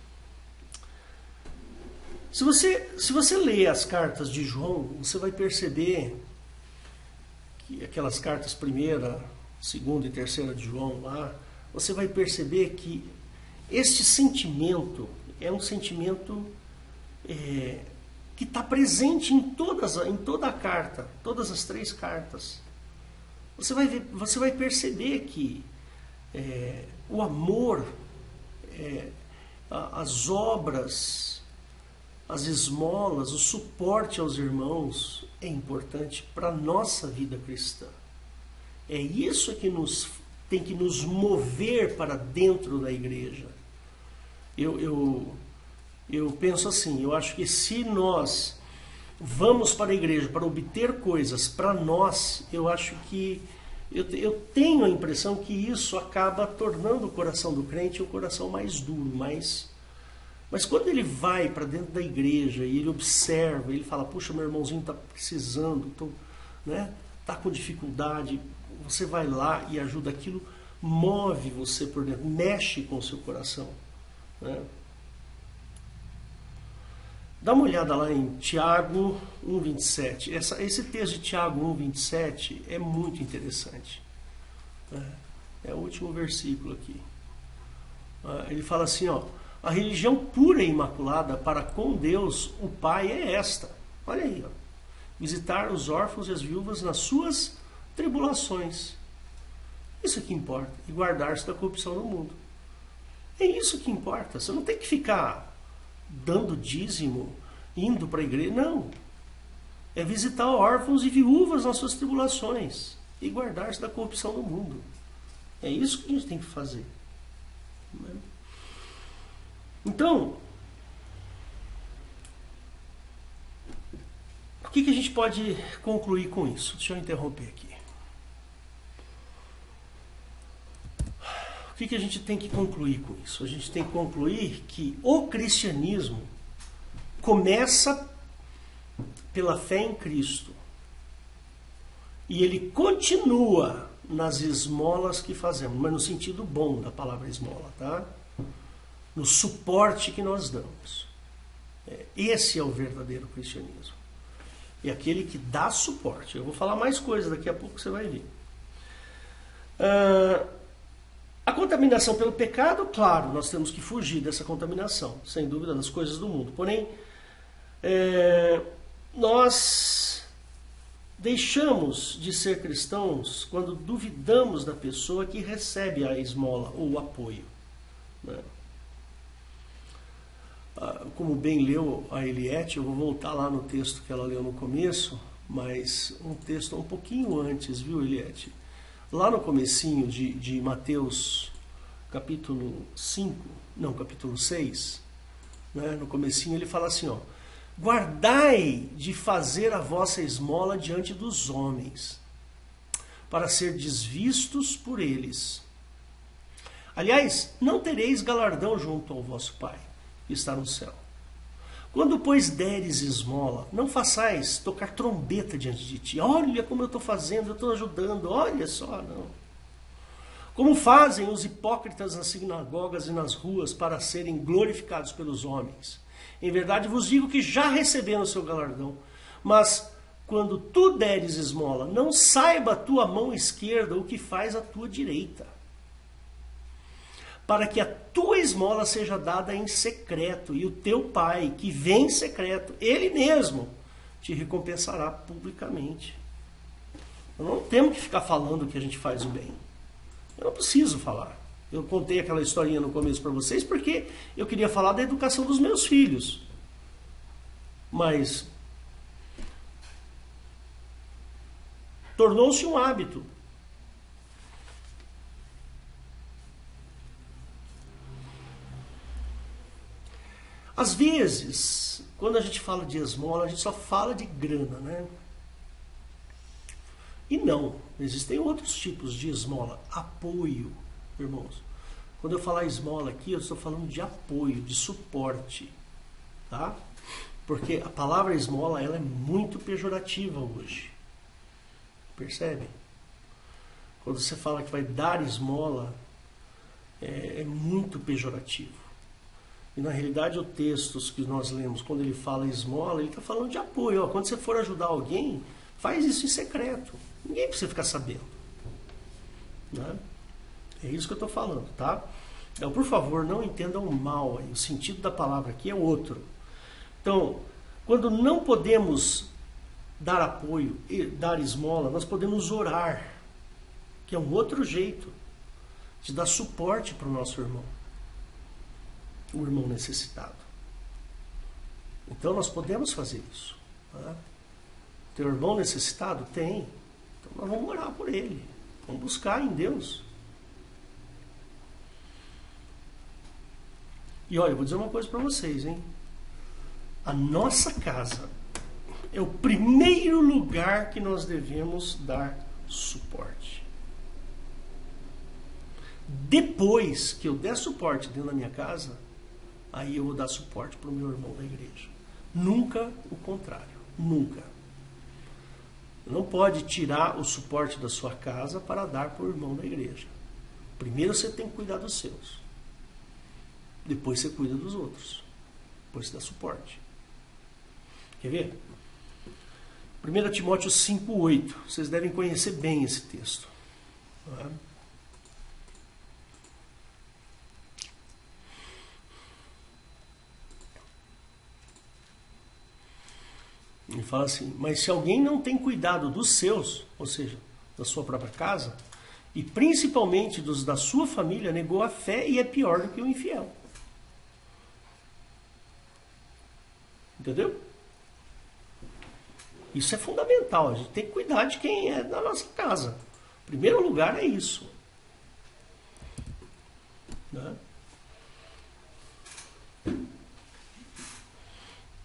Se você ler as cartas de João, você vai perceber que aquelas cartas primeira, segunda e terceira de João lá, você vai perceber que este sentimento é um sentimento que está presente em toda a carta, todas as 3 cartas. Você vai perceber que o amor, as obras, as esmolas, o suporte aos irmãos é importante para a nossa vida cristã. É isso que tem que nos mover para dentro da igreja. Eu penso assim, eu acho que se nós vamos para a igreja para obter coisas para nós, eu acho que eu tenho a impressão que isso acaba tornando o coração do crente um coração mais duro, mas quando ele vai para dentro da igreja e ele observa, ele fala, puxa, meu irmãozinho está precisando, está com dificuldade, você vai lá e ajuda, aquilo move você por dentro, mexe com o seu coração. Né? Dá uma olhada lá em Tiago 1,27. Esse texto de Tiago 1,27 é muito interessante. É o último versículo aqui. Ele fala assim, ó, a religião pura e imaculada para com Deus, o Pai, é esta. Olha aí, ó. Visitar os órfãos e as viúvas nas suas tribulações. Isso que importa. E guardar-se da corrupção do mundo. É isso que importa. Você não tem que ficar dando dízimo, indo para a igreja. Não. É visitar órfãos e viúvas nas suas tribulações e guardar-se da corrupção do mundo. É isso que a gente tem que fazer. Então, o que a gente pode concluir com isso? Deixa eu interromper aqui. O que a gente tem que concluir com isso? A gente tem que concluir que o cristianismo começa pela fé em Cristo e ele continua nas esmolas que fazemos, mas no sentido bom da palavra esmola, tá? No suporte que nós damos. Esse é o verdadeiro cristianismo. É aquele que dá suporte. Eu vou falar mais coisas daqui a pouco, você vai ver. A contaminação pelo pecado, claro, nós temos que fugir dessa contaminação, sem dúvida, das coisas do mundo. Porém, nós deixamos de ser cristãos quando duvidamos da pessoa que recebe a esmola ou o apoio. Né? Como bem leu a Eliette, eu vou voltar lá no texto que ela leu no começo, mas um texto um pouquinho antes, viu, Eliette? Lá no comecinho de Mateus capítulo 6, né, no comecinho ele fala assim, ó, guardai de fazer a vossa esmola diante dos homens, para ser desvistos por eles. Aliás, não tereis galardão junto ao vosso Pai, que está no céu. Quando, pois, deres esmola, não façais tocar trombeta diante de ti. Olha como eu estou fazendo, eu estou ajudando, olha só, não. Como fazem os hipócritas nas sinagogas e nas ruas para serem glorificados pelos homens. Em verdade vos digo que já receberam o seu galardão. Mas, quando tu deres esmola, não saiba a tua mão esquerda o que faz a tua direita, para que a tua esmola seja dada em secreto, e o teu Pai, que vem em secreto, Ele mesmo te recompensará publicamente. Nós não temos que ficar falando que a gente faz o bem. Eu não preciso falar. Eu contei aquela historinha no começo para vocês porque eu queria falar da educação dos meus filhos. Mas tornou-se um hábito. Às vezes, quando a gente fala de esmola, a gente só fala de grana, né? E não, existem outros tipos de esmola. Apoio, irmãos. Quando eu falar esmola aqui, eu estou falando de apoio, de suporte, tá? Porque a palavra esmola, ela é muito pejorativa hoje. Percebe? Quando você fala que vai dar esmola, é muito pejorativo. E na realidade, os textos que nós lemos, quando ele fala esmola, ele está falando de apoio. Ó, quando você for ajudar alguém, faz isso em secreto. Ninguém precisa ficar sabendo. Né? É isso que eu estou falando, tá? Então, por favor, não entendam mal. Aí. O sentido da palavra aqui é outro. Então, quando não podemos dar apoio e dar esmola, nós podemos orar, que é um outro jeito de dar suporte para o nosso irmão, o irmão necessitado. Então, nós podemos fazer isso. Tá? Teu irmão necessitado? Tem. Então, nós vamos orar por ele. Vamos buscar em Deus. E olha, eu vou dizer uma coisa para vocês, hein? A nossa casa é o primeiro lugar que nós devemos dar suporte. Depois que eu der suporte dentro da minha casa, aí eu vou dar suporte para o meu irmão da igreja. Nunca o contrário. Nunca. Não pode tirar o suporte da sua casa para dar para o irmão da igreja. Primeiro você tem que cuidar dos seus. Depois você cuida dos outros. Depois você dá suporte. Quer ver? 1 Timóteo 5,8. Vocês devem conhecer bem esse texto. Tá? Ele fala assim: mas se alguém não tem cuidado dos seus, ou seja, da sua própria casa, e principalmente dos da sua família, negou a fé e é pior do que o infiel. Entendeu? Isso é fundamental. A gente tem que cuidar de quem é da nossa casa. Em primeiro lugar é isso. Né?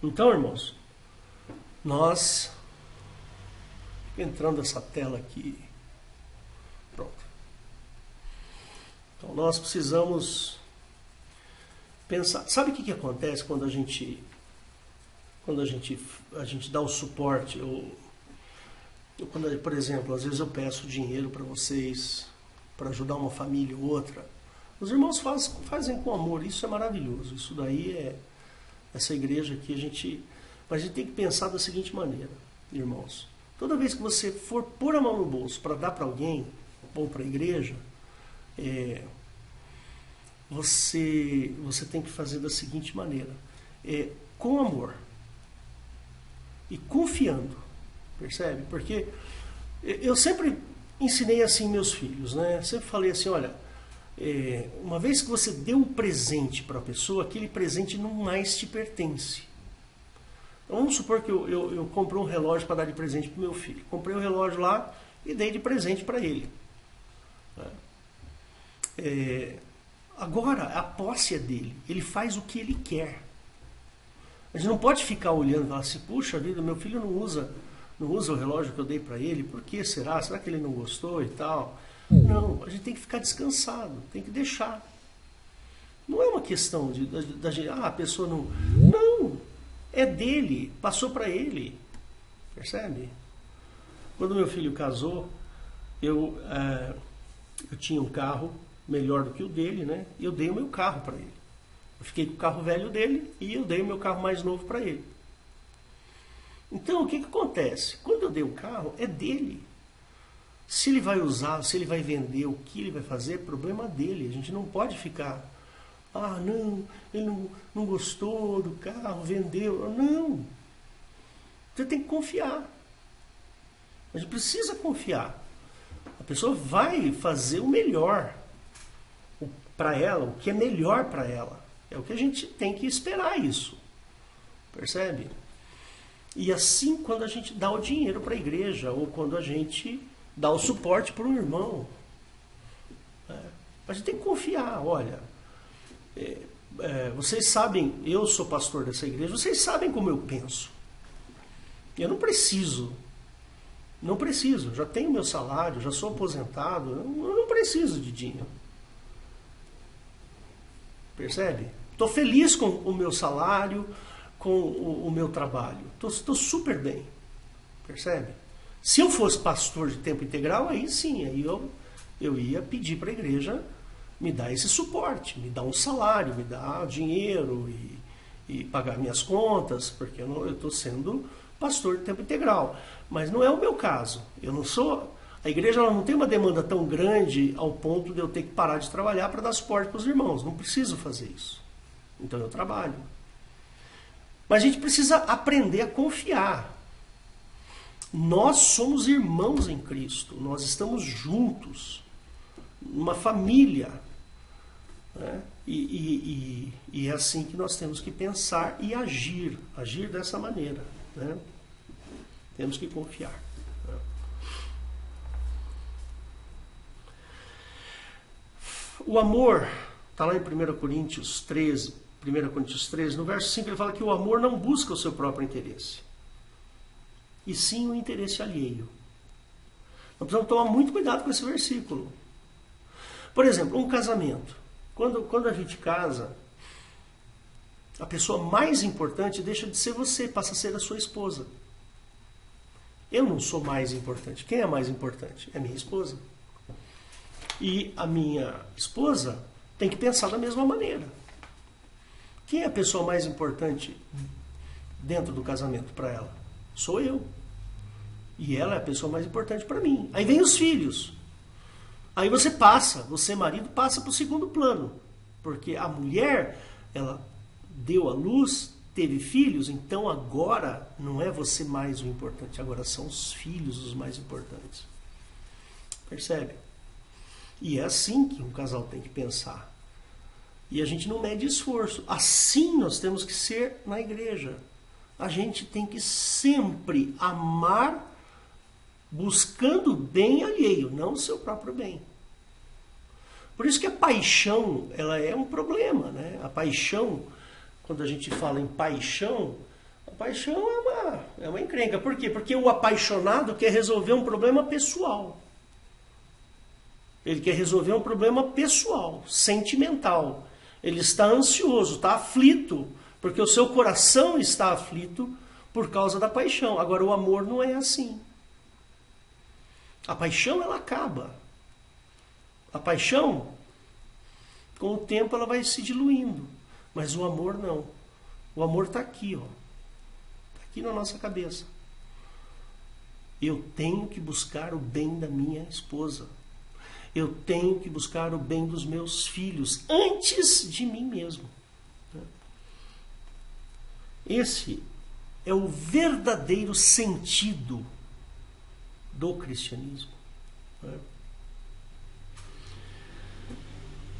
Então, irmãos, nós, entrando essa tela aqui, pronto. Então nós precisamos pensar. Sabe o que acontece quando a gente dá o suporte? Quando, por exemplo, às vezes eu peço dinheiro para vocês, para ajudar uma família ou outra. Os irmãos fazem com amor, isso é maravilhoso. Isso daí essa igreja aqui, mas a gente tem que pensar da seguinte maneira, irmãos. Toda vez que você for pôr a mão no bolso para dar para alguém, ou para a igreja, você tem que fazer da seguinte maneira, com amor e confiando, percebe? Porque eu sempre ensinei assim meus filhos, né? Sempre falei assim, olha, uma vez que você deu um presente para a pessoa, aquele presente não mais te pertence. Então, vamos supor que eu comprei um relógio para dar de presente para o meu filho. Comprei o relógio lá e dei de presente para ele. Agora, a posse é dele. Ele faz o que ele quer. A gente não pode ficar olhando e falar assim, puxa vida, meu filho não usa o relógio que eu dei para ele, por que será? Será que ele não gostou e tal? Não, a gente tem que ficar descansado, tem que deixar. Não é uma questão da gente, a pessoa não... Não, é dele, passou para ele, percebe? Quando meu filho casou, eu tinha um carro melhor do que o dele, né? E eu dei o meu carro para ele. Eu fiquei com o carro velho dele e eu dei o meu carro mais novo para ele. Então, o que acontece? Quando eu dei o carro, é dele. Se ele vai usar, se ele vai vender, o que ele vai fazer, é problema dele. A gente não pode ficar, não, ele não gostou do carro, vendeu. Não. Você tem que confiar. A gente precisa confiar. A pessoa vai fazer o melhor para ela, o que é melhor para ela. É o que a gente tem que esperar isso. Percebe? E assim, quando a gente dá o dinheiro para a igreja, ou quando a gente dá o suporte para um irmão, a gente tem que confiar. Olha, vocês sabem, eu sou pastor dessa igreja, vocês sabem como eu penso. Eu não preciso Não preciso, já tenho meu salário, já sou aposentado, eu não preciso de dinheiro. Percebe? Estou feliz com o meu salário, com o meu trabalho. Estou super bem. Percebe? Se eu fosse pastor de tempo integral, aí sim, aí eu ia pedir para a igreja me dar esse suporte, me dar um salário, me dar dinheiro e pagar minhas contas, porque eu estou sendo pastor de tempo integral. Mas não é o meu caso. Eu não sou... A igreja ela não tem uma demanda tão grande ao ponto de eu ter que parar de trabalhar para dar suporte para os irmãos. Não preciso fazer isso. Então eu trabalho. Mas a gente precisa aprender a confiar. Nós somos irmãos em Cristo. Nós estamos juntos. Uma família. Né? E é assim que nós temos que pensar e agir. Agir dessa maneira. Né? Temos que confiar. Né? O amor, está lá em 1 Coríntios 13, no verso 5, ele fala que o amor não busca o seu próprio interesse, e sim o interesse alheio. Nós precisamos tomar muito cuidado com esse versículo. Por exemplo, um casamento. Quando a gente casa, a pessoa mais importante deixa de ser você, passa a ser a sua esposa. Eu não sou mais importante. Quem é mais importante? É minha esposa. E a minha esposa tem que pensar da mesma maneira. Quem é a pessoa mais importante dentro do casamento para ela? Sou eu. E ela é a pessoa mais importante para mim. Aí vem os filhos. Aí você marido passa para o segundo plano. Porque a mulher, ela deu à luz, teve filhos, então agora não é você mais o importante, agora são os filhos os mais importantes. Percebe? E é assim que um casal tem que pensar. E a gente não mede esforço. Assim nós temos que ser na igreja. A gente tem que sempre amar buscando o bem alheio, não o seu próprio bem. Por isso que a paixão, ela é um problema, né? A paixão, quando a gente fala em paixão, a paixão é uma encrenca. Por quê? Porque o apaixonado quer resolver um problema pessoal. Ele quer resolver um problema pessoal, sentimental. Ele está ansioso, está aflito, porque o seu coração está aflito por causa da paixão. Agora, o amor não é assim. A paixão, ela acaba. A paixão, com o tempo, ela vai se diluindo. Mas o amor não. O amor está aqui, ó. Está aqui na nossa cabeça. Eu tenho que buscar o bem da minha esposa. Eu tenho que buscar o bem dos meus filhos antes de mim mesmo. Esse é o verdadeiro sentido do cristianismo.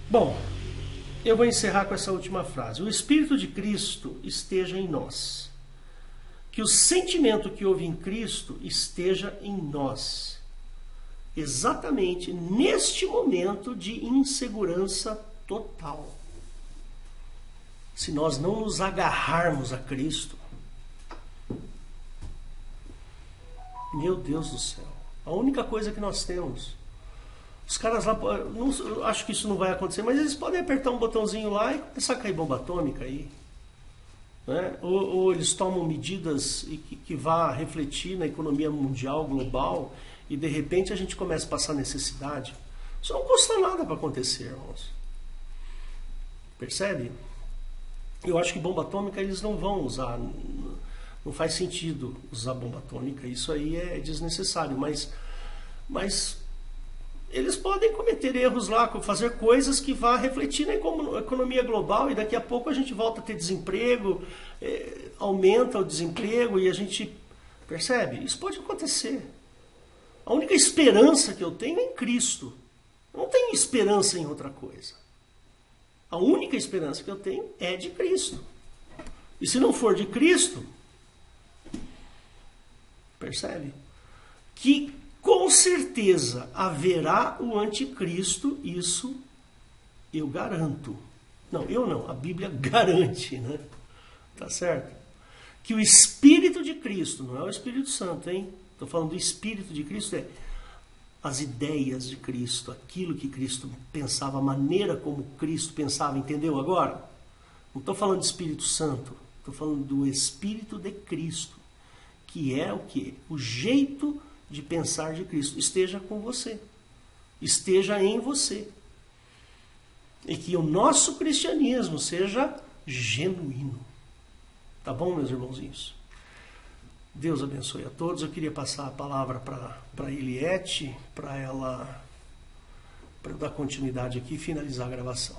Bom, eu vou encerrar com essa última frase. O Espírito de Cristo esteja em nós. Que o sentimento que houve em Cristo esteja em nós. Exatamente neste momento de insegurança total. Se nós não nos agarrarmos a Cristo, meu Deus do céu, a única coisa que nós temos, os caras lá, não, acho que isso não vai acontecer, mas eles podem apertar um botãozinho lá e começar a cair bomba atômica aí. Né? Ou eles tomam medidas que vá refletir na economia mundial, global, e de repente a gente começa a passar necessidade. Isso não custa nada para acontecer, irmãos. Percebe? Eu acho que bomba atômica eles não vão usar. Não faz sentido usar bomba atômica. Isso aí é desnecessário. Mas eles podem cometer erros lá, fazer coisas que vá refletir na economia global, e daqui a pouco a gente volta a ter desemprego, aumenta o desemprego e a gente... Percebe? Isso pode acontecer. A única esperança que eu tenho é em Cristo. Eu não tenho esperança em outra coisa. A única esperança que eu tenho é de Cristo. E se não for de Cristo, percebe? Que com certeza haverá o anticristo, isso eu garanto. Não, eu não, a Bíblia garante, né? Tá certo? Que o Espírito de Cristo, não é o Espírito Santo, hein? Estou falando do Espírito de Cristo, as ideias de Cristo, aquilo que Cristo pensava, a maneira como Cristo pensava, entendeu agora? Não estou falando de Espírito Santo, estou falando do Espírito de Cristo, que é o quê? O jeito de pensar de Cristo. Esteja com você, esteja em você. E que o nosso cristianismo seja genuíno. Tá bom, meus irmãozinhos? Deus abençoe a todos. Eu queria passar a palavra para Eliette, para eu dar continuidade aqui e finalizar a gravação.